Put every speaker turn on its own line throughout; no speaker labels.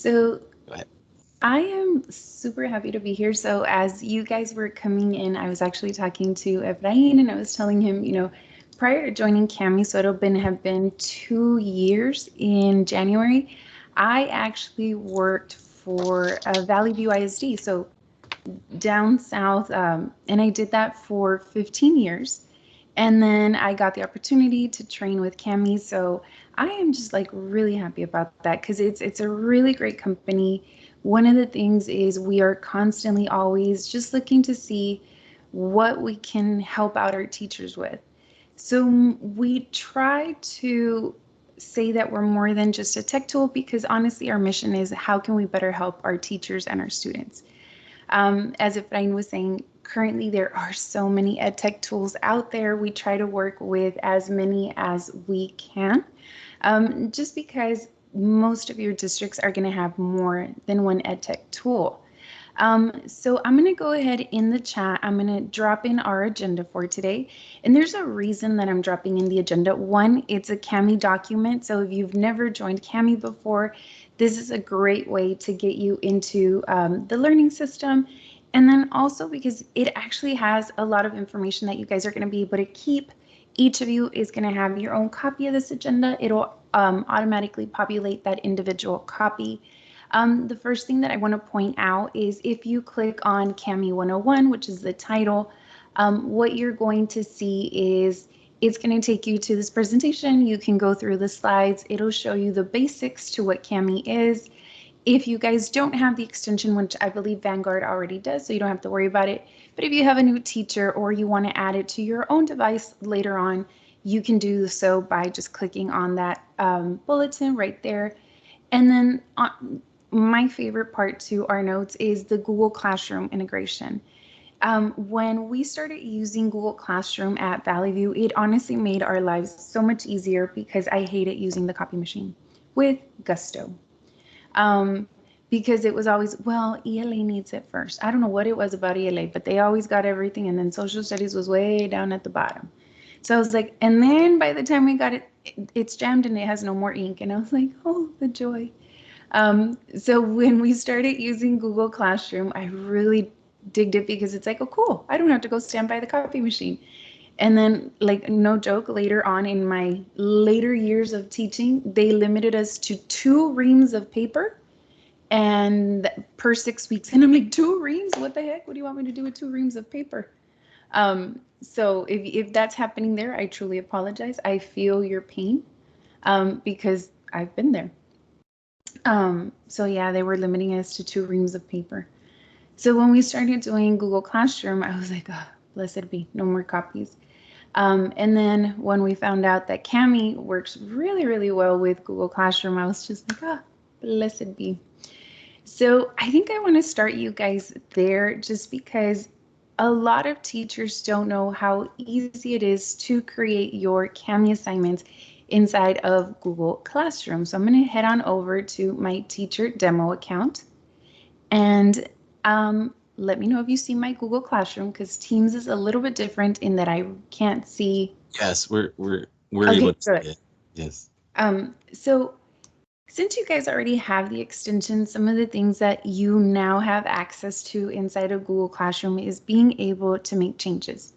So
Go ahead.
I am super happy to be here. So as you guys were coming in, I was actually talking to Efrain and I was telling him, prior to joining Cami, so have been 2 years in January. I actually worked for Valley View ISD, so down south, and I did that for 15 years. And then I got the opportunity to train with Cami, so I am just like really happy about that because it's a really great company. One of the things is we are constantly always just looking to see what we can help out our teachers with. So we try to say that we're more than just a tech tool because honestly, our mission is how can we better help our teachers and our students. As Efrain was saying, currently there are so many ed tech tools out there. We try to work with as many as we can, just because most of your districts are going to have more than one ed tech tool. So I'm going to go ahead in the chat. I'm going to drop in our agenda for today. And there's a reason that I'm dropping in the agenda. One, it's a Cami document. So if you've never joined Cami before, this is a great way to get you into the learning system. And then also because it actually has a lot of information that you guys are going to be able to keep. Each of you is going to have your own copy of this agenda. It'll automatically populate that individual copy. The first thing that I want to point out is if you click on Cami 101, which is the title, what you're going to see is it's going to take you to this presentation. You can go through the slides. It'll show you the basics to what Cami is. If you guys don't have the extension, which I believe Vanguard already does, so you don't have to worry about it. But if you have a new teacher or you want to add it to your own device later on, you can do so by just clicking on that bulletin right there. And then my favorite part to our notes is the Google Classroom integration. When we started using Google Classroom at Valley View, it honestly made our lives so much easier because I hated using the copy machine with gusto. Um, because it was always, well, ELA needs it first. I don't know what it was about ELA, but they always got everything, and then social studies was way down at the bottom. So I was like, and then by the time we got it, it's jammed and it has no more ink. And I was like, oh, the joy. So when we started using Google Classroom, I really digged it because it's like, oh, cool. I don't have to go stand by the copy machine. And then, like, no joke, later on in my later years of teaching, they limited us to 2 reams of paper and per 6 weeks. And I'm like, 2 reams? What the heck? What do you want me to do with 2 reams of paper? So if that's happening there, I truly apologize. I feel your pain because I've been there. So yeah, they were limiting us to 2 reams of paper. So when we started doing Google Classroom, I was like, oh, blessed be, no more copies. And then when we found out that Cami works really, really well with Google Classroom, I was just like, ah, blessed be. So I think I want to start you guys there just because a lot of teachers don't know how easy it is to create your Cami assignments inside of Google Classroom. So I'm going to head on over to my teacher demo account and let me know if you see my Google Classroom because Teams is a little bit different in that I can't see.
Yes, we're able
Okay,
to see
good.
it. Yes.
So since you guys already have the extension, some of the things that you now have access to inside of Google Classroom is being able to make changes.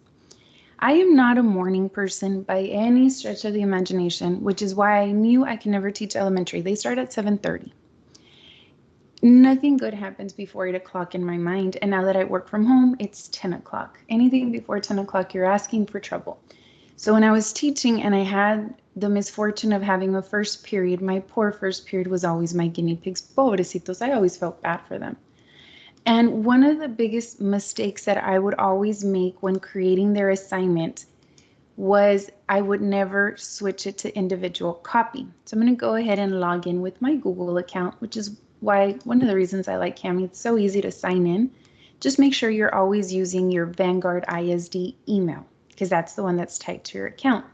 I am not a morning person by any stretch of the imagination, which is why I knew I can never teach elementary. They start at 7:30. Nothing good happens before 8 o'clock in my mind. And now that I work from home, it's 10 o'clock. Anything before 10 o'clock, you're asking for trouble. So when I was teaching and I had the misfortune of having a first period, my poor first period was always my guinea pigs. Pobrecitos, I always felt bad for them. And one of the biggest mistakes that I would always make when creating their assignment was I would never switch it to individual copy. So I'm going to go ahead and log in with my Google account, which is why one of the reasons I like Cami, it's so easy to sign in. Just make sure you're always using your Vanguard ISD email because that's the one that's tied to your account.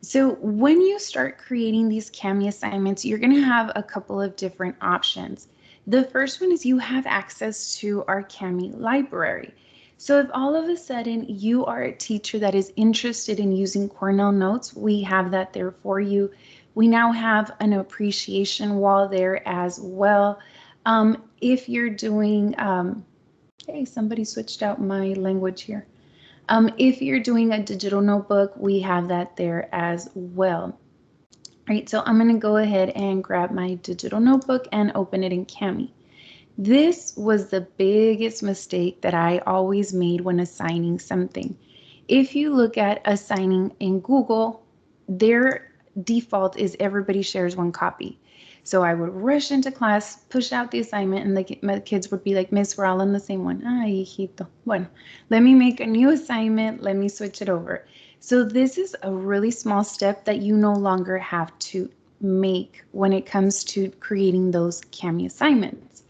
So when you start creating these Cami assignments, you're going to have a couple of different options. The first one is you have access to our Cami library. So if all of a sudden you are a teacher that is interested in using Cornell Notes, we have that there for you. We now have an appreciation wall there as well. If you're doing, hey, somebody switched out my language here. If you're doing a digital notebook, we have that there as well. Right, so I'm going to go ahead and grab my digital notebook and open it in Kami. This was the biggest mistake that I always made when assigning something. If you look at assigning in Google, their default is everybody shares one copy. So I would rush into class, push out the assignment, and my kids would be like, Miss, we're all on the same one. Ay, hijito. Bueno, let me make a new assignment. Let me switch it over. So this is a really small step that you no longer have to make when it comes to creating those Kami assignments.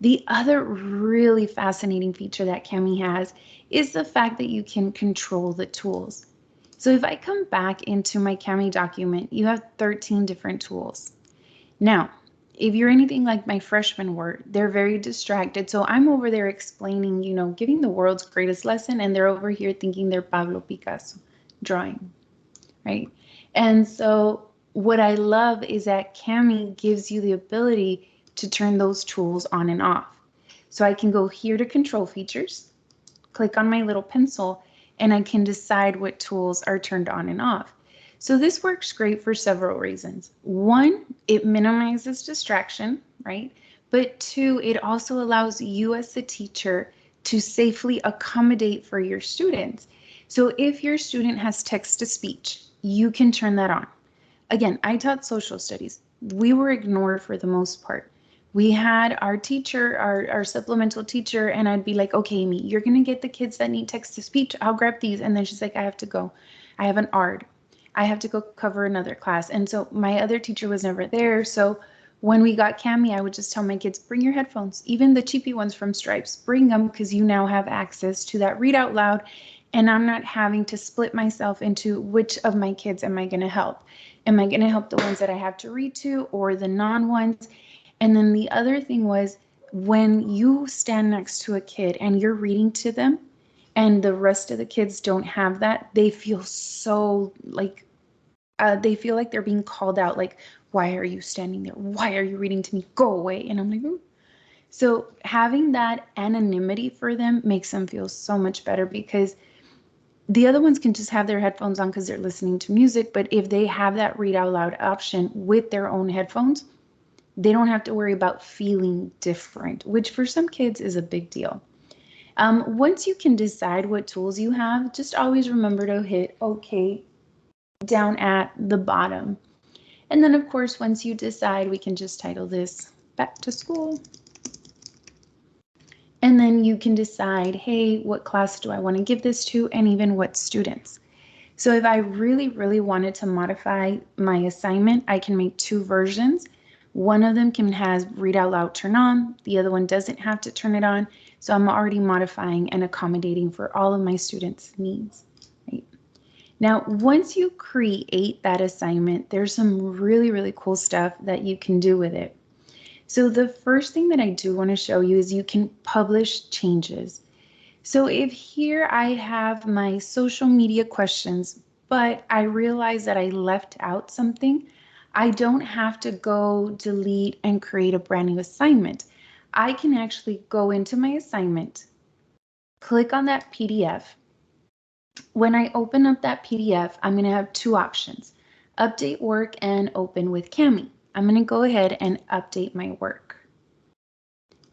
The other really fascinating feature that Kami has is the fact that you can control the tools. So if I come back into my Kami document, you have 13 different tools. Now, if you're anything like my freshmen were, they're very distracted. So I'm over there explaining, giving the world's greatest lesson, and they're over here thinking they're Pablo Picasso drawing, right? And so what I love is that Kami gives you the ability to turn those tools on and off. So I can go here to control features, click on my little pencil, and I can decide what tools are turned on and off. So this works great for several reasons. One, it minimizes distraction, right? But two, it also allows you as the teacher to safely accommodate for your students. So if your student has text to speech, you can turn that on. Again, I taught social studies. We were ignored for the most part. We had our teacher, our supplemental teacher, and I'd be like, okay, Amy, you're going to get the kids that need text to speech. I'll grab these. And then she's like, I have to go. I have an ARD. I have to go cover another class. And so my other teacher was never there. So when we got Kami, I would just tell my kids, bring your headphones, even the cheapy ones from Stripes, bring them because you now have access to that read out loud. And I'm not having to split myself into which of my kids am I going to help? Am I going to help the ones that I have to read to or the non-ones? And then the other thing was when you stand next to a kid and you're reading to them and the rest of the kids don't have that, they feel so like, they feel like they're being called out, like, why are you standing there? Why are you reading to me? Go away. And I'm like, ooh. So having that anonymity for them makes them feel so much better because the other ones can just have their headphones on because they're listening to music. But if they have that read out loud option with their own headphones, they don't have to worry about feeling different, which for some kids is a big deal. Once you can decide what tools you have, just always remember to hit OK down at the bottom. And then, of course, once you decide, we can just title this Back to School. And then you can decide, hey, what class do I want to give this to, and even what students. So if I really, really wanted to modify my assignment, I can make two versions. One of them can has read out loud turn on. The other one doesn't have to turn it on. So I'm already modifying and accommodating for all of my students' needs. Right? Now, once you create that assignment, there's some really, really cool stuff that you can do with it. So the first thing that I do want to show you is you can publish changes. So if here I have my social media questions, but I realize that I left out something, I don't have to go delete and create a brand new assignment. I can actually go into my assignment, click on that PDF. When I open up that PDF, I'm going to have two options, update work and open with Kami. I'm going to go ahead and update my work.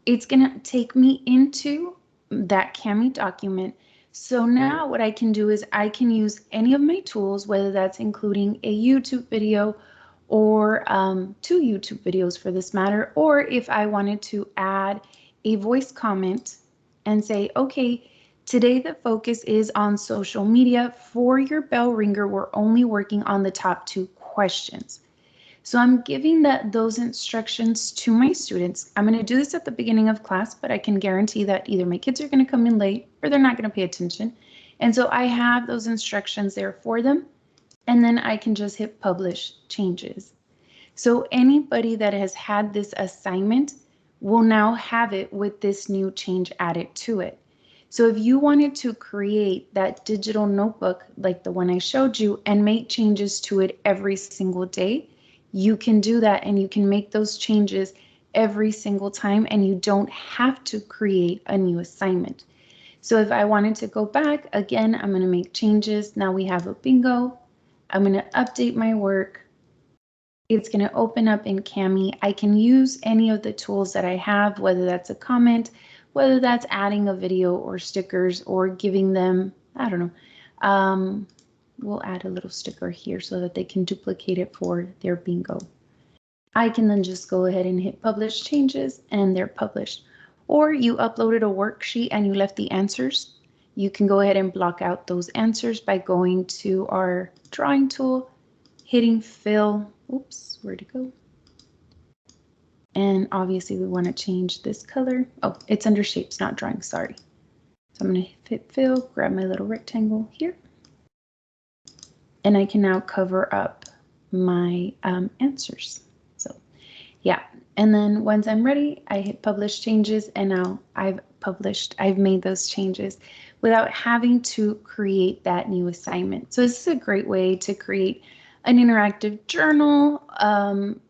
It's going to take me into that Kami document. So now what I can do is I can use any of my tools, whether that's including a YouTube video or two YouTube videos for this matter, or if I wanted to add a voice comment and say, okay, today the focus is on social media. For your bell ringer, we're only working on the top two questions. So I'm giving those instructions to my students. I'm going to do this at the beginning of class, but I can guarantee that either my kids are going to come in late or they're not going to pay attention. And so I have those instructions there for them. And then I can just hit publish changes. So anybody that has had this assignment will now have it with this new change added to it. So if you wanted to create that digital notebook like the one I showed you and make changes to it every single day, you can do that, and you can make those changes every single time, and you don't have to create a new assignment. So if I wanted to go back, again, I'm going to make changes. Now we have a bingo. I'm going to update my work. It's going to open up in Kami. I can use any of the tools that I have, whether that's a comment, whether that's adding a video or stickers or giving them, I don't know. We'll add a little sticker here so that they can duplicate it for their bingo. I can then just go ahead and hit publish changes, and they're published. Or you uploaded a worksheet and you left the answers. You can go ahead and block out those answers by going to our drawing tool, hitting fill. Oops, where'd it go? And obviously we want to change this color. Oh, it's under shapes, not drawing, sorry. So I'm going to hit fill, grab my little rectangle here. And I can now cover up my answers. So yeah, and then once I'm ready, I hit publish changes, and now I've made those changes without having to create that new assignment. So this is a great way to create an interactive journal.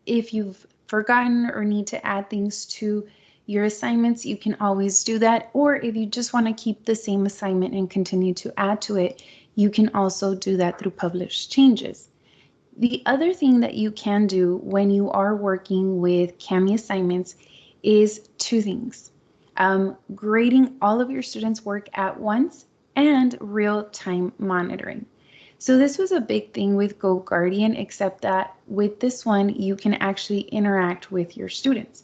If you've forgotten or need to add things to your assignments, you can always do that. Or if you just want to keep the same assignment and continue to add to it, you can also do that through publish changes. The other thing that you can do when you are working with Kami assignments is two things. Grading all of your students' work at once and real-time monitoring. So this was a big thing with GoGuardian, except that with this one, you can actually interact with your students.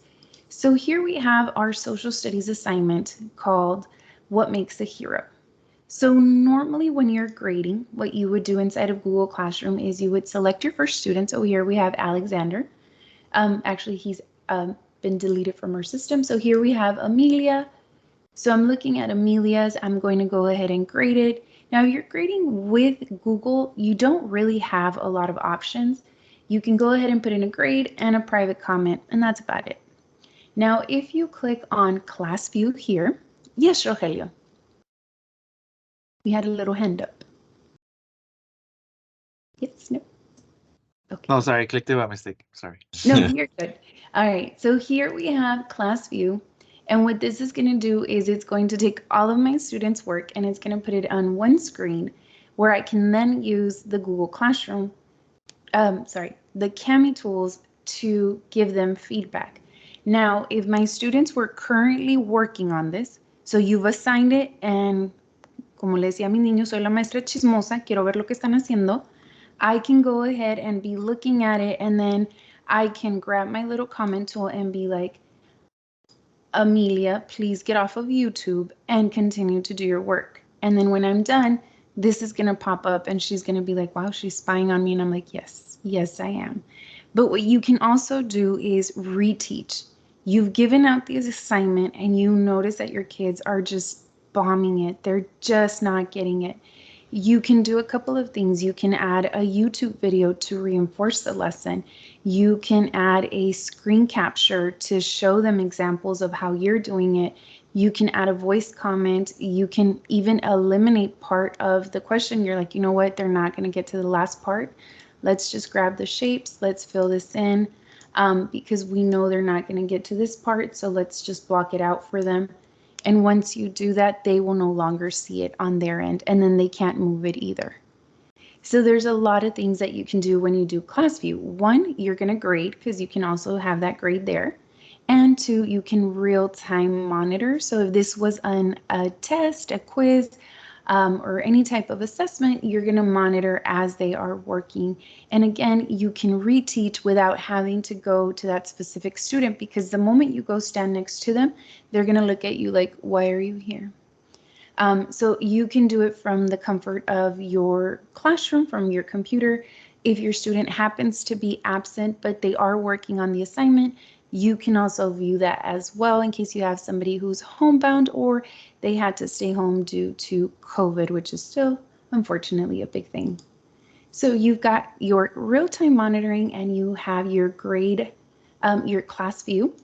So here we have our social studies assignment called What Makes a Hero? So normally when you're grading, what you would do inside of Google Classroom is you would select your first student. So here we have Alexander. Actually, he's been deleted from our system. So here we have Amelia. So I'm looking at Amelia's. I'm going to go ahead and grade it. Now, if you're grading with Google, you don't really have a lot of options. You can go ahead and put in a grade and a private comment, and that's about it. Now, if you click on Class View here, yes, Rogelio. We had a little hand up. Yes, no. Okay.
No, sorry, I clicked it by mistake. Sorry.
No, you're good. All right, so here we have Class View. And what this is going to do is it's going to take all of my students' work and it's going to put it on one screen where I can then use the Google Classroom, the Kami tools to give them feedback. Now, if my students were currently working on this, so you've assigned it, and como le decía a mi niño, soy la maestra chismosa, quiero ver lo que están haciendo, I can go ahead and be looking at it, and then I can grab my little comment tool and be like, Amelia, please get off of YouTube and continue to do your work. And then when I'm done, this is going to pop up and she's going to be like, wow, she's spying on me. And I'm like, yes, I am. But what you can also do is reteach. You've given out this assignment and you notice that your kids are just bombing it. They're just not getting it. You can do a couple of things. You can add a YouTube video to reinforce the lesson. You can add a screen capture to show them examples of how you're doing it. You can add a voice comment. You can even eliminate part of the question. You're like, you know what? They're not going to get to the last part. Let's just grab the shapes. Let's fill this in because we know they're not going to get to this part. So let's just block it out for them. And once you do that, they will no longer see it on their end, and then they can't move it either. So there's a lot of things that you can do when you do class view. One, you're going to grade because you can also have that grade there. And two, you can real-time monitor. So if this was a test, a quiz, or any type of assessment, you're going to monitor as they are working. And again, you can reteach without having to go to that specific student, because the moment you go stand next to them, they're going to look at you like, why are you here? So you can do it from the comfort of your classroom, from your computer. If your student happens to be absent, but they are working on the assignment, you can also view that as well in case you have somebody who's homebound or they had to stay home due to COVID, which is still, unfortunately, a big thing. So you've got your real-time monitoring and you have your grade, your class view.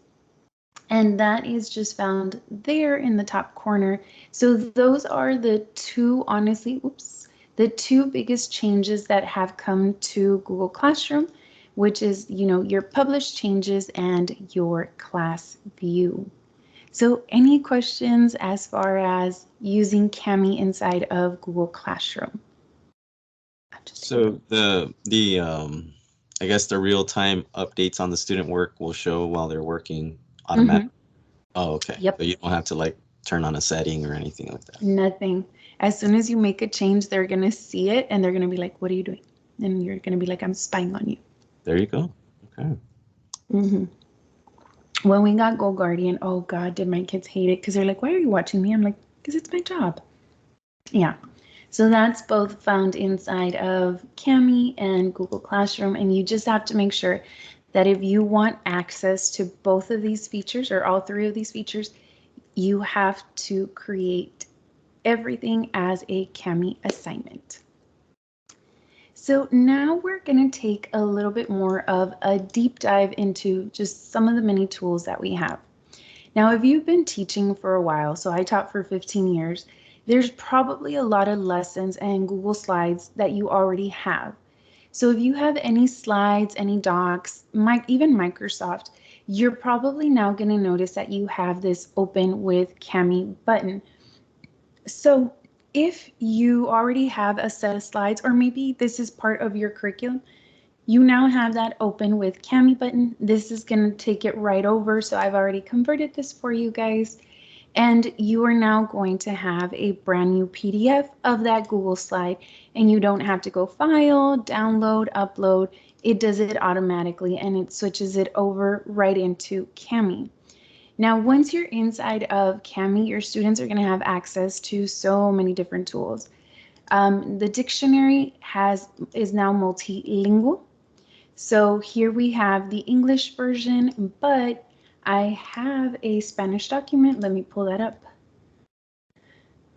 And that is just found there in the top corner. So those are the two, honestly, the two biggest changes that have come to Google Classroom, which is, your published changes and your class view. So any questions as far as using Kami inside of Google Classroom?
So I guess the real-time updates on the student work will show while they're working automatically. Oh, okay.
Yep.
So you don't have to like turn on a setting or anything like that.
Nothing. As soon as you make a change, they're going to see it and they're going to be like, what are you doing? And you're going to be like, I'm spying on you.
There you go. Okay.
When we got Go Guardian, oh God, did my kids hate it because they're like, why are you watching me? I'm like, because it's my job. Yeah. So that's both found inside of Kami and Google Classroom. And you just have to make sure that if you want access to both of these features or all three of these features, you have to create everything as a Kami assignment. So now we're going to take a little bit more of a deep dive into just some of the many tools that we have. Now, if you've been teaching for a while, so I taught for 15 years, there's probably a lot of lessons and Google Slides that you already have. So if you have any slides, any docs, even Microsoft, you're probably now going to notice that you have this open with Kami button. So if you already have a set of slides, or maybe this is part of your curriculum, you now have that open with Kami button. This is going to take it right over. So I've already converted this for you guys. And you are now going to have a brand new PDF of that Google slide. And you don't have to go file, download, upload. It does it automatically and it switches it over right into Kami. Now, once you're inside of Kami, your students are going to have access to so many different tools. The dictionary is now multilingual. So here we have the English version, but I have a Spanish document. Let me pull that up.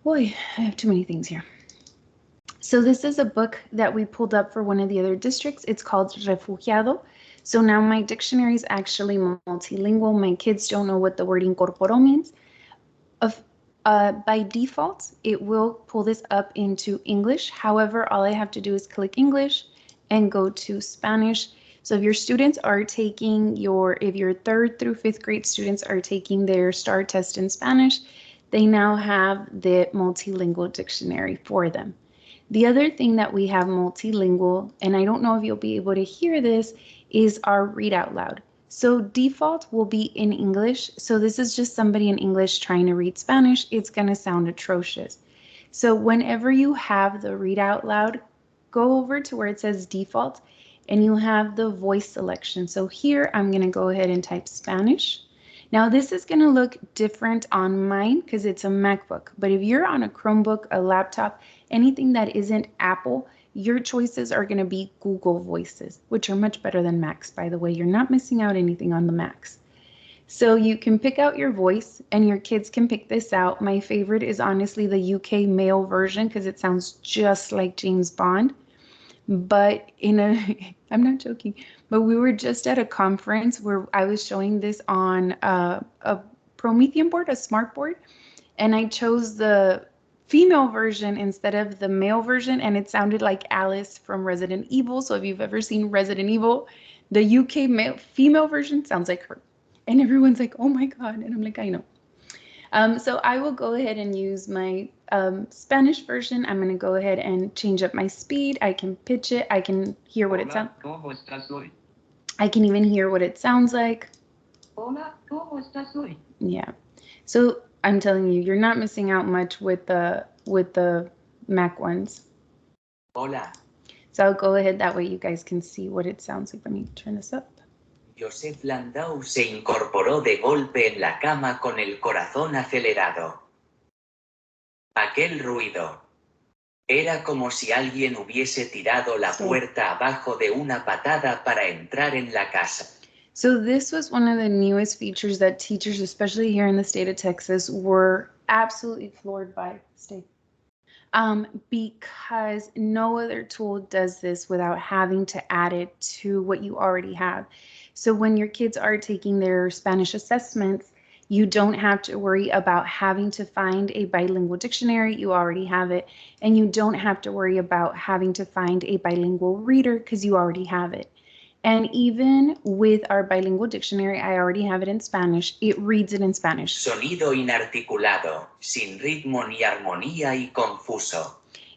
Boy, I have too many things here. So this is a book that we pulled up for one of the other districts. It's called Refugiado. So now my dictionary is actually multilingual. My kids don't know what the word incorporó means. By default, it will pull this up into English. However, all I have to do is click English and go to Spanish. So if your students are taking if your 3rd through 5th grade students are taking their STAR test in Spanish, they now have the multilingual dictionary for them. The other thing that we have multilingual, and I don't know if you'll be able to hear this, is our read out loud. So default will be in English. So this is just somebody in English trying to read Spanish. It's going to sound atrocious. So whenever you have the read out loud, go over to where it says default and you have the voice selection. So here I'm going to go ahead and type Spanish. Now this is going to look different on mine because it's a MacBook, but if you're on a Chromebook, a laptop, anything that isn't Apple, your choices are going to be Google Voices, which are much better than Macs, by the way. You're not missing out anything on the Macs. So you can pick out your voice and your kids can pick this out. My favorite is honestly the UK male version because it sounds just like James Bond. But I'm not joking, but we were just at a conference where I was showing this on a Promethean board, a smart board, and I chose the female version instead of the male version, and it sounded like Alice from Resident Evil. So if you've ever seen Resident Evil, the UK female version sounds like her. And everyone's like, oh my God. And I'm like, I know. So I will go ahead and use my Spanish version. I'm going to go ahead and change up my speed. I can pitch it. I can hear what it sounds like. I can even hear what it sounds like.
Hola, ¿cómo estás hoy?
Yeah. So I'm telling you, you're not missing out much with the Mac ones.
Hola.
So I'll go ahead. That way you guys can see what it sounds like. Let me turn this up.
Joseph Landau se incorporó de golpe en la cama con el corazón acelerado. Aquel ruido. Era como si alguien hubiese tirado la puerta abajo de una patada para entrar en la casa.
So this was one of the newest features that teachers, especially here in the state of Texas, were absolutely floored by. Because no other tool does this without having to add it to what you already have. So when your kids are taking their Spanish assessments, You don't have to worry about having to find a bilingual dictionary. You already have it. And you don't have to worry about having to find a bilingual reader because you already have it. And even with our bilingual dictionary, I already have it in Spanish. It reads it in Spanish.
Sonido inarticulado, sin ritmo ni armonía y confuso.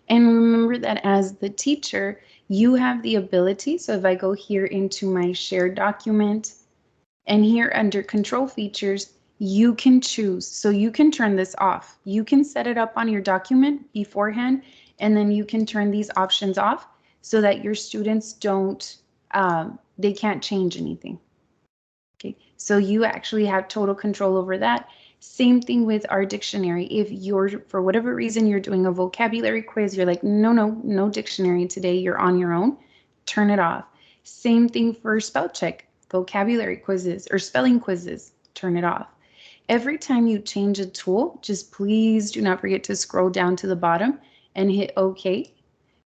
And remember that as the teacher, you have the ability. So if I go here into my shared document and here under control features, you can choose. So you can turn this off. You can set it up on your document beforehand, and then you can turn these options off so that your students don't, they can't change anything. Okay, so you actually have total control over that. Same thing with our dictionary. If you're, for whatever reason, you're doing a vocabulary quiz, you're like, no dictionary today, you're on your own, turn it off. Same thing for spell check, vocabulary quizzes or spelling quizzes, turn it off. Every time you change a tool, just please do not forget to scroll down to the bottom and hit OK,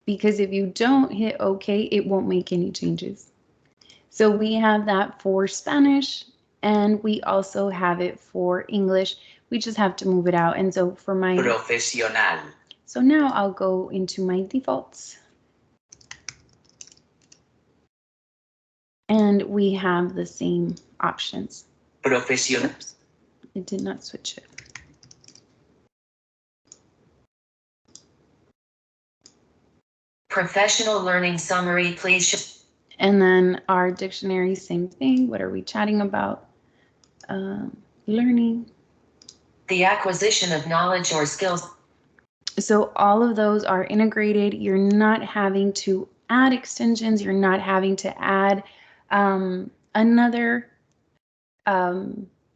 because if you don't hit OK, it won't make any changes. So we have that for Spanish, and we also have it for English. We just have to move it out. And so for my
Profesional.
So now I'll go into my defaults. And we have the same options.
Profesional.
Oops, it did not switch it.
Professional learning summary, please.
And then our dictionary, same thing. What are we chatting about? Learning.
The acquisition of knowledge or skills.
So all of those are integrated. You're not having to add extensions. You're not having to add another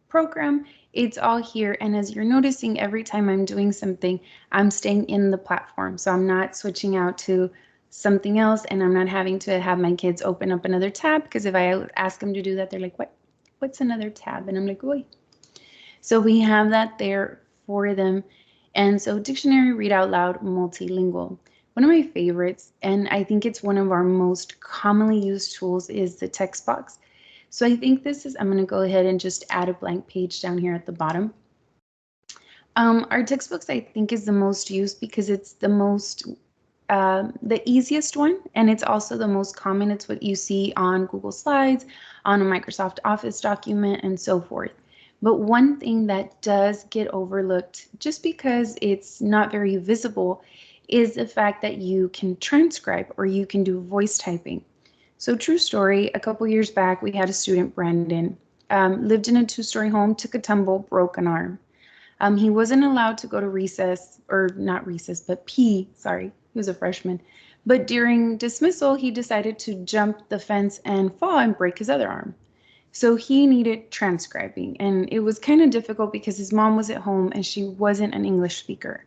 program. It's all here. And as you're noticing, every time I'm doing something, I'm staying in the platform. So I'm not switching out to something else, and I'm not having to have my kids open up another tab, because if I ask them to do that, they're like, what's another tab? And I'm like, wait. So we have that there for them. And so dictionary read out loud multilingual. One of my favorites, and I think it's one of our most commonly used tools, is the text box. So I think this is, I'm going to go ahead and just add a blank page down here at the bottom. Our textbooks, I think, is the most used because it's the most the easiest one, and it's also the most common. It's what you see on Google Slides, on a Microsoft Office document, and so forth. But one thing that does get overlooked, just because it's not very visible, is the fact that you can transcribe or you can do voice typing. So true story, a couple years back, we had a student, Brandon, lived in a 2-story home, took a tumble, broke an arm. He wasn't allowed to go to recess, or not recess, but PE, sorry. He was a freshman. But during dismissal, he decided to jump the fence and fall and break his other arm. So he needed transcribing, and it was kind of difficult because his mom was at home and she wasn't an English speaker.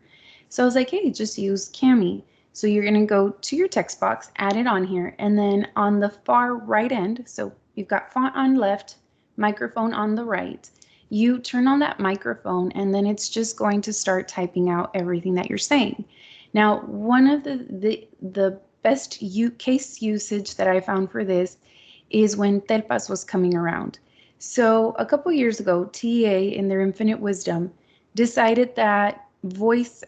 So I was like, hey, just use Kami. So you're going to go to your text box, add it on here, and then on the far right end, so you've got font on left, microphone on the right, you turn on that microphone, and then it's just going to start typing out everything that you're saying. Now, one of the best case usage that I found for this is when Telpas was coming around. So a couple years ago, TEA, in their infinite wisdom, decided that voice,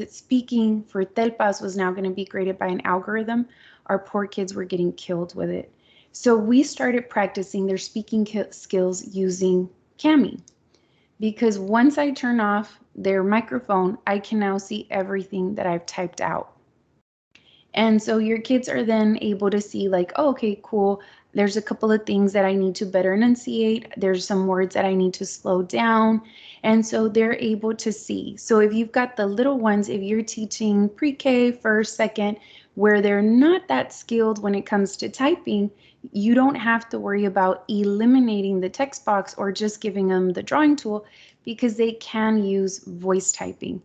speaking for Telpas was now going to be graded by an algorithm. Our poor kids were getting killed with it. So we started practicing their speaking skills using Kami. Because once I turn off their microphone, I can now see everything that I've typed out. And so your kids are then able to see like, oh, okay, cool. There's a couple of things that I need to better enunciate. There's some words that I need to slow down. And so they're able to see. So if you've got the little ones, if you're teaching pre-K, first, second, where they're not that skilled when it comes to typing, you don't have to worry about eliminating the text box or just giving them the drawing tool, because they can use voice typing.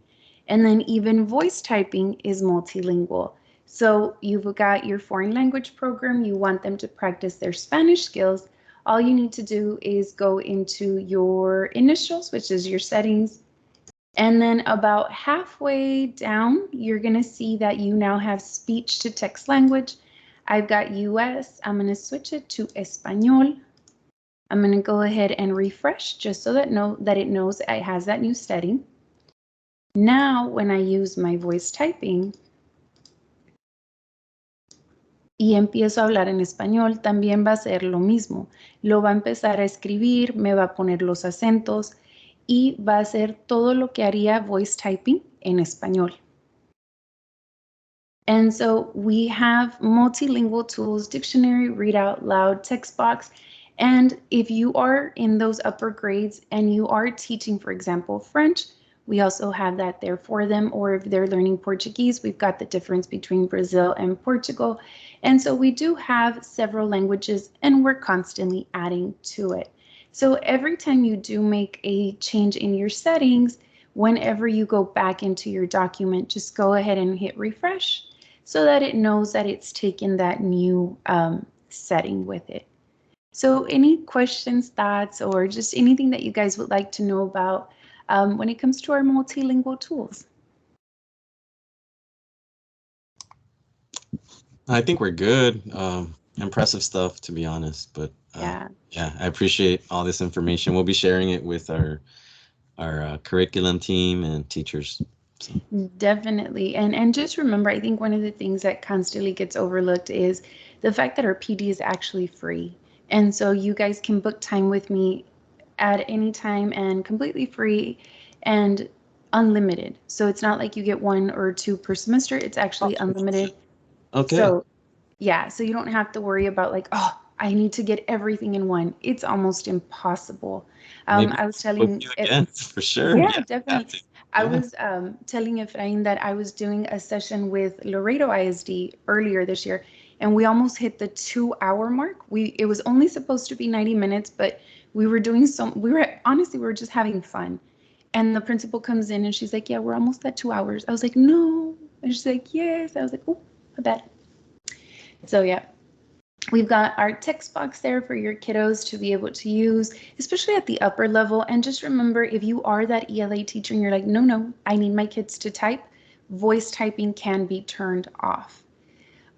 And then even voice typing is multilingual. So you've got your foreign language program, you want them to practice their Spanish skills. All you need to do is go into your initials, which is your settings. And then about halfway down, you're going to see that you now have speech to text language. I've got US. I'm going to switch it to Español. I'm going to go ahead and refresh just so that it knows it has that new setting. Now, when I use my voice typing y empiezo a hablar en español, también va a ser lo mismo. Lo va a empezar a escribir, me va a poner los acentos y va a hacer todo lo que haría voice typing en español. And so we have multilingual tools, dictionary, read out loud, text box. And if you are in those upper grades and you are teaching, for example, French, we also have that there for them. Or if they're learning Portuguese, we've got the difference between Brazil and Portugal. And so we do have several languages and we're constantly adding to it. So every time you do make a change in your settings, whenever you go back into your document, just go ahead and hit refresh so that it knows that it's taken that new setting with it. So any questions, thoughts, or just anything that you guys would like to know about when it comes to our multilingual tools?
I think we're good. Impressive stuff, to be honest. But yeah, I appreciate all this information. We'll be sharing it with our curriculum team and teachers. So.
Definitely. And just remember, I think one of the things that constantly gets overlooked is the fact that our PD is actually free. And so you guys can book time with me at any time and completely free and unlimited. So it's not like you get 1 or 2 per semester. It's actually unlimited.
Okay.
So yeah, so you don't have to worry about like, oh, I need to get everything in one. It's almost impossible. I was telling
you again, for sure.
Yeah, definitely. I was telling Efrain that I was doing a session with Laredo ISD earlier this year, and we almost hit the 2-hour mark. It was only supposed to be 90 minutes, but we were just having fun. And the principal comes in and she's like, yeah, we're almost at 2 hours. I was like, no. And she's like, yes. I was like, oh, my bad. So yeah. We've got our text box there for your kiddos to be able to use, especially at the upper level. And just remember, if you are that ELA teacher and you're like, no, I need my kids to type, voice typing can be turned off.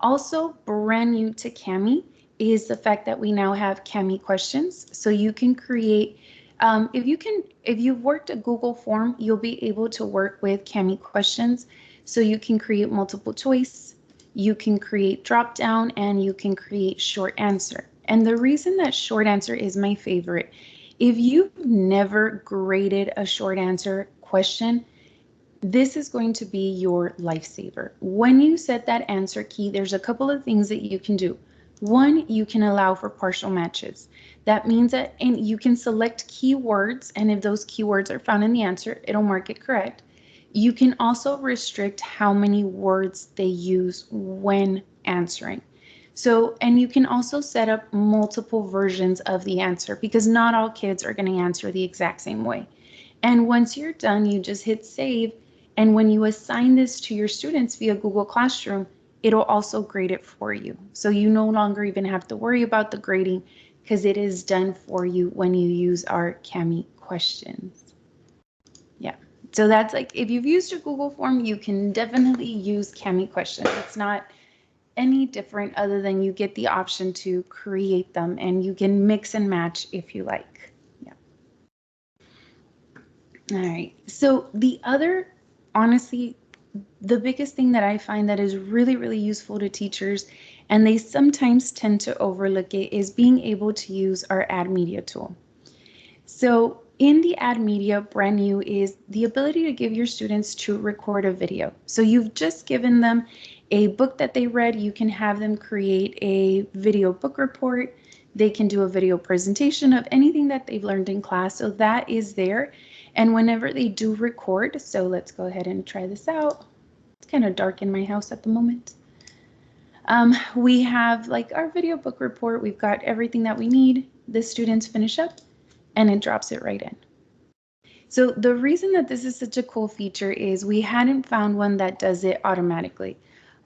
Also, brand new to Kami is the fact that we now have Kami questions. So you can create, if you've worked a Google form, you'll be able to work with Kami questions. So you can create multiple choice. You can create drop down and you can create short answer. And the reason that short answer is my favorite, if you've never graded a short answer question, this is going to be your lifesaver. When you set that answer key, there's a couple of things that you can do. One, you can allow for partial matches. That means that and you can select keywords, and if those keywords are found in the answer, it'll mark it correct. You can also restrict how many words they use when answering. So, and you can also set up multiple versions of the answer because not all kids are going to answer the exact same way. And once you're done, you just hit save. And when you assign this to your students via Google Classroom, it'll also grade it for you. So you no longer even have to worry about the grading because it is done for you when you use our Kami questions. Yeah. So that's like, if you've used a Google form, you can definitely use Kami questions. It's not any different other than you get the option to create them and you can mix and match if you like. Yeah. All right. So the other, honestly, the biggest thing that I find that is really, really useful to teachers, and they sometimes tend to overlook it, is being able to use our Add Media tool. So in the Add Media, brand new, is the ability to give your students to record a video. So you've just given them a book that they read. You can have them create a video book report. They can do a video presentation of anything that they've learned in class. So that is there. And whenever they do record, so let's go ahead and try this out. It's kind of dark in my house at the moment. We have like our video book report. We've got everything that we need. The students finish up and it drops it right in. So the reason that this is such a cool feature is we hadn't found one that does it automatically.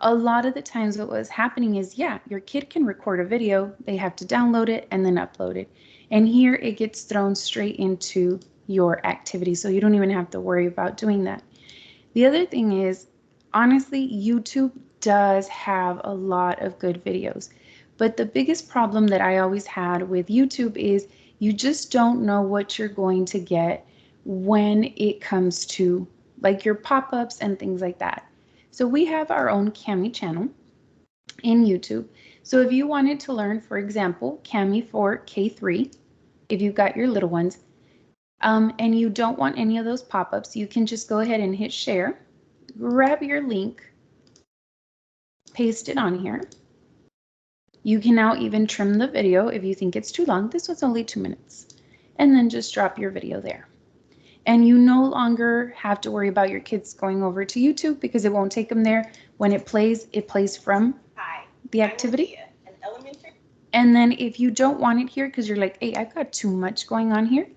A lot of the times what was happening is, yeah, your kid can record a video, they have to download it and then upload it. And here it gets thrown straight into your activity, so you don't even have to worry about doing that. The other thing is, honestly, YouTube does have a lot of good videos, but the biggest problem that I always had with YouTube is You just don't know what you're going to get when it comes to like your pop-ups and things like that. So we have our own Kami channel in YouTube. So if you wanted to learn, for example, Kami for K3, if you've got your little ones, and you don't want any of those pop-ups, you can just go ahead and hit share, grab your link, paste it on here. You can now even trim the video if you think it's too long. This was only 2 minutes. And then just drop your video there. And you no longer have to worry about your kids going over to YouTube because it won't take them there. When it plays from the activity. And then if you don't want it here because you're like, hey, I've got too much going on here,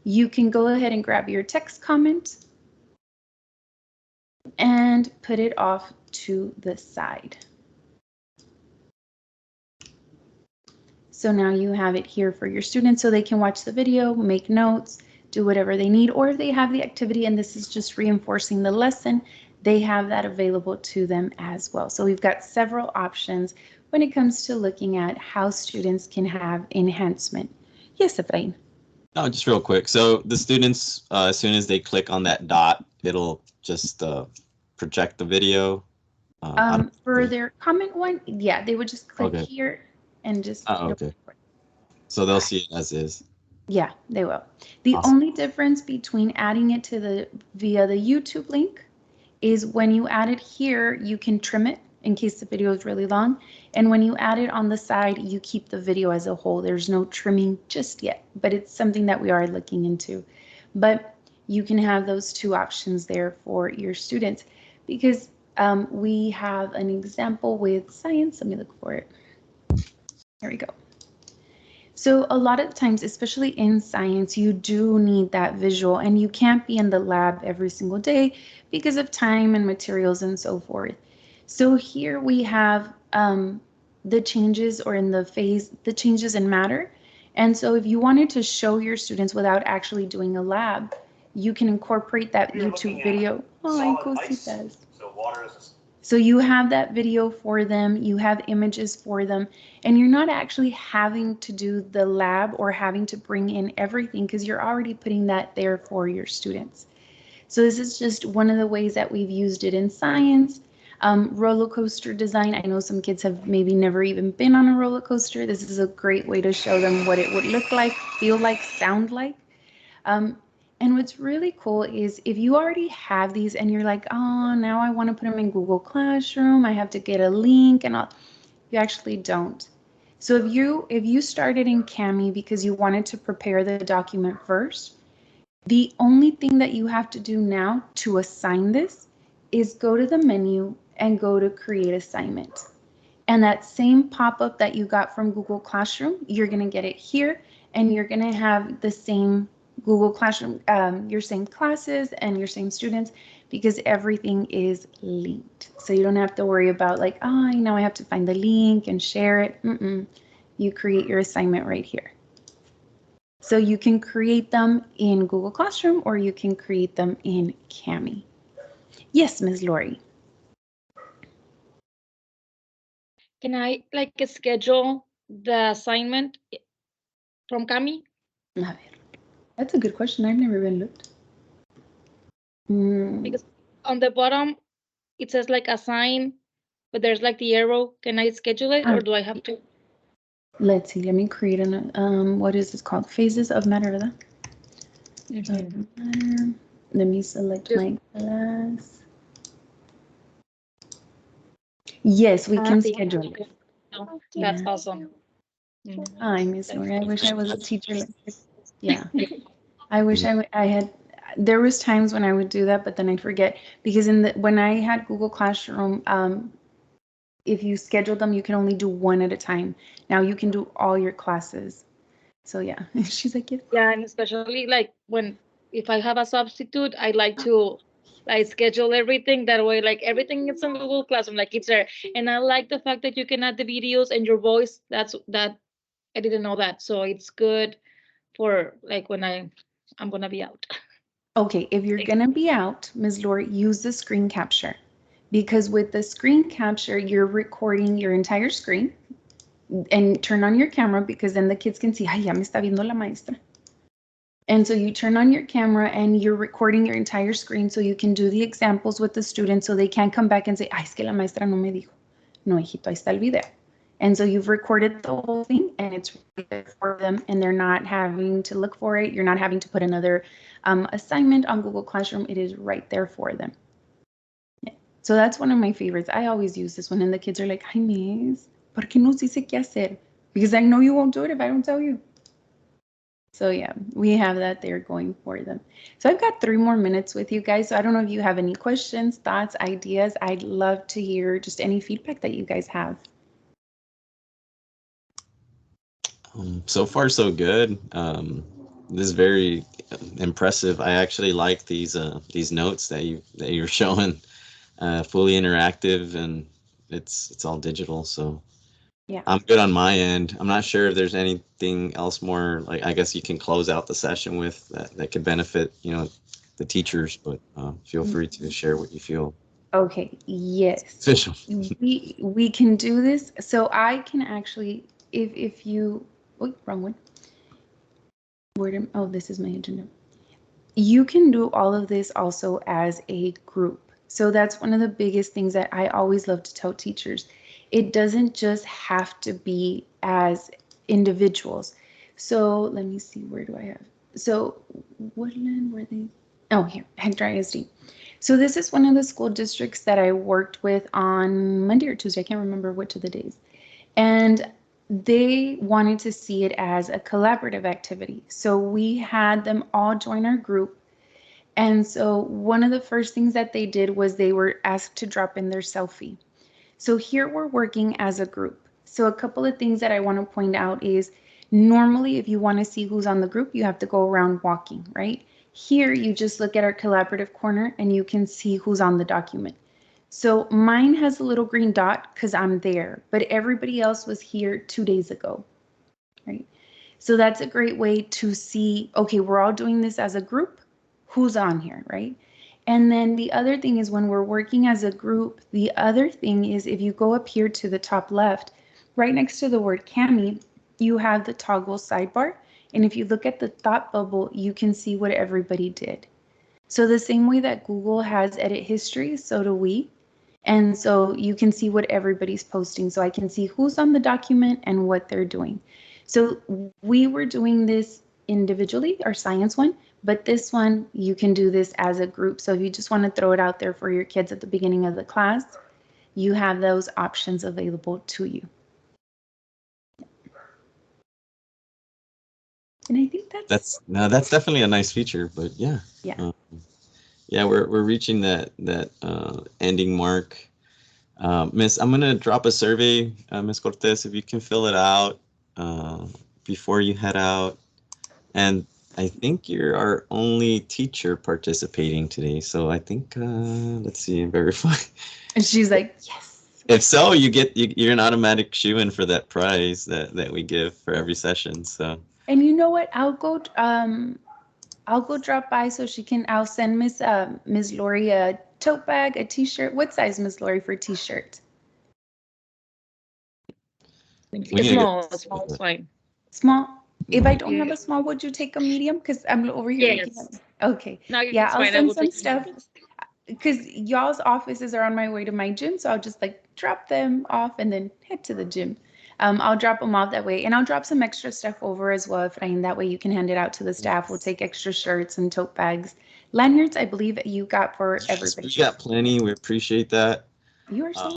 you can go ahead and grab your text comment and put it off to the side. So now you have it here for your students so they can watch the video, make notes, do whatever they need, or if they have the activity and this is just reinforcing the lesson, they have that available to them as well. So we've got several options when it comes to looking at how students can have enhancement. Yes, Efrain.
No, just real quick. So the students, as soon as they click on that dot, it'll just project the video.
For their comment one, yeah, they would just click here and just.
Okay. So they'll see it as is.
Yeah, they will. The only difference between adding it to via the YouTube link is when you add it here, you can trim it in case the video is really long. And when you add it on the side, you keep the video as a whole. There's no trimming just yet, but it's something that we are looking into. But you can have those two options there for your students because we have an example with science. Let me look for it. There we go. So a lot of times, especially in science, you do need that visual and you can't be in the lab every single day because of time and materials and so forth. So here we have the changes or in the phase, the changes in matter. And so if you wanted to show your students without actually doing a lab, you can incorporate that YouTube video. Oh, cositas.
So water is
So you have that video for them, you have images for them, and you're not actually having to do the lab or having to bring in everything because you're already putting that there for your students. So this is just one of the ways that we've used it in science. Roller coaster design. I know some kids have maybe never even been on a roller coaster. This is a great way to show them what it would look like, feel like, sound like. And what's really cool is if you already have these and you're like, oh, now I want to put them in Google Classroom, I have to get a link and all, you actually don't. So if you started in Kami because you wanted to prepare the document first, the only thing that you have to do now to assign this is go to the menu and go to create assignment. And that same pop-up that you got from Google Classroom, you're going to get it here and you're going to have the same Google Classroom, your same classes and your same students because everything is linked. So you don't have to worry about like, oh, now I have to find the link and share it. You create your assignment right here. So you can create them in Google Classroom or you can create them in Kami. Yes, Ms. Lori.
Can I like schedule the assignment from Kami?
A ver. That's a good question. I've never been looked.
Because on the bottom, it says like assign, but there's like the arrow. Can I schedule it or do I have to?
Let's see. Let me create an, what is this called? Phases of matter, ¿verdad? Matter. Let me select my class. Yes, we can schedule it.
Oh, that's awesome.
I miss Lori. I wish I was a teacher like this. Yeah. I wish I had. There was times when I would do that, but then I'd forget because when I had Google Classroom, if you schedule them, you can only do one at a time. Now you can do all your classes. So yeah, she's like,
yeah, and especially like if I have a substitute, I like to schedule everything that way. Like everything is in Google Classroom, like it's there. And I like the fact that you can add the videos and your voice. That I didn't know that, so it's good for like when I'm gonna be out.
Okay, if you're gonna be out, Ms. Lori, use the screen capture because with the screen capture, you're recording your entire screen, and turn on your camera, because then the kids can see, ay, ya me está viendo la maestra. And so you turn on your camera and you're recording your entire screen so you can do the examples with the students so they can't come back and say, ay, es que la maestra no me dijo. No, hijito, ahí está el video. And so you've recorded the whole thing and it's right there for them, and they're not having to look for it. You're not having to put another assignment on Google Classroom. It is right there for them. Yeah. So that's one of my favorites. I always use this one, and the kids are like, ay, miss, ¿por qué nos dice qué hacer? Because I know you won't do it if I don't tell you. So yeah, we have that there going for them. So I've got 3 more minutes with you guys. So I don't know if you have any questions, thoughts, ideas. I'd love to hear just any feedback that you guys have.
So far, so good. This is very impressive. I actually like these notes that you're showing, fully interactive, and it's all digital. So yeah, I'm good on my end. I'm not sure if there's anything else more, like, I guess you can close out the session with that could benefit, the teachers, but feel free to share what you feel.
Okay, yes.
Official.
we can do this. So I can actually, if you, oh, wrong one. Oh, this is my agenda. You can do all of this also as a group. So that's one of the biggest things that I always love to tell teachers. It doesn't just have to be as individuals. So let me see, where do I have? So Woodland, were they? Oh, here, Hector ISD. So this is one of the school districts that I worked with on Monday or Tuesday. I can't remember which of the days. And they wanted to see it as a collaborative activity. So we had them all join our group. And so one of the first things that they did was they were asked to drop in their selfie. So here we're working as a group. So a couple of things that I want to point out is, normally if you want to see who's on the group, you have to go around walking, right? Here you just look at our collaborative corner and you can see who's on the document. So mine has a little green dot because I'm there, but everybody else was here 2 days ago, right? So that's a great way to see, okay, we're all doing this as a group, who's on here, right? And then the other thing is, when we're working as a group, the other thing is, if you go up here to the top left, right next to the word Cami, you have the toggle sidebar. And if you look at the thought bubble, you can see what everybody did. So the same way that Google has edit history, so do we. And so you can see what everybody's posting. So I can see who's on the document and what they're doing. So we were doing this individually, our science one, but this one, you can do this as a group. So if you just want to throw it out there for your kids at the beginning of the class, you have those options available to you. And I think that's
definitely a nice feature, but yeah.
Yeah.
Yeah, we're reaching that ending mark. Miss, I'm gonna drop a survey, Miss Cortez, if you can fill it out before you head out. And I think you're our only teacher participating today, so I think let's see and verify.
And she's like, yes.
If so, you're an automatic shoo-in for that prize that we give for every session. So.
And you know what? I'll go drop by so she can. I'll send Miss Lori a tote bag, a t-shirt. What size, Miss Lori, for t-shirt?
Small is fine.
Small. If I don't have a small, would you take a medium? Because I'm over here.
Yes.
Okay.
No,
yeah, I'll send some stuff. Because y'all's offices are on my way to my gym, so I'll just like drop them off and then head to the gym. I'll drop them off that way, and I'll drop some extra stuff over as well, Efrain. That way you can hand it out to the staff. We'll take extra shirts and tote bags. Lanyards, I believe you got for everybody.
We got plenty. We appreciate that.
You are so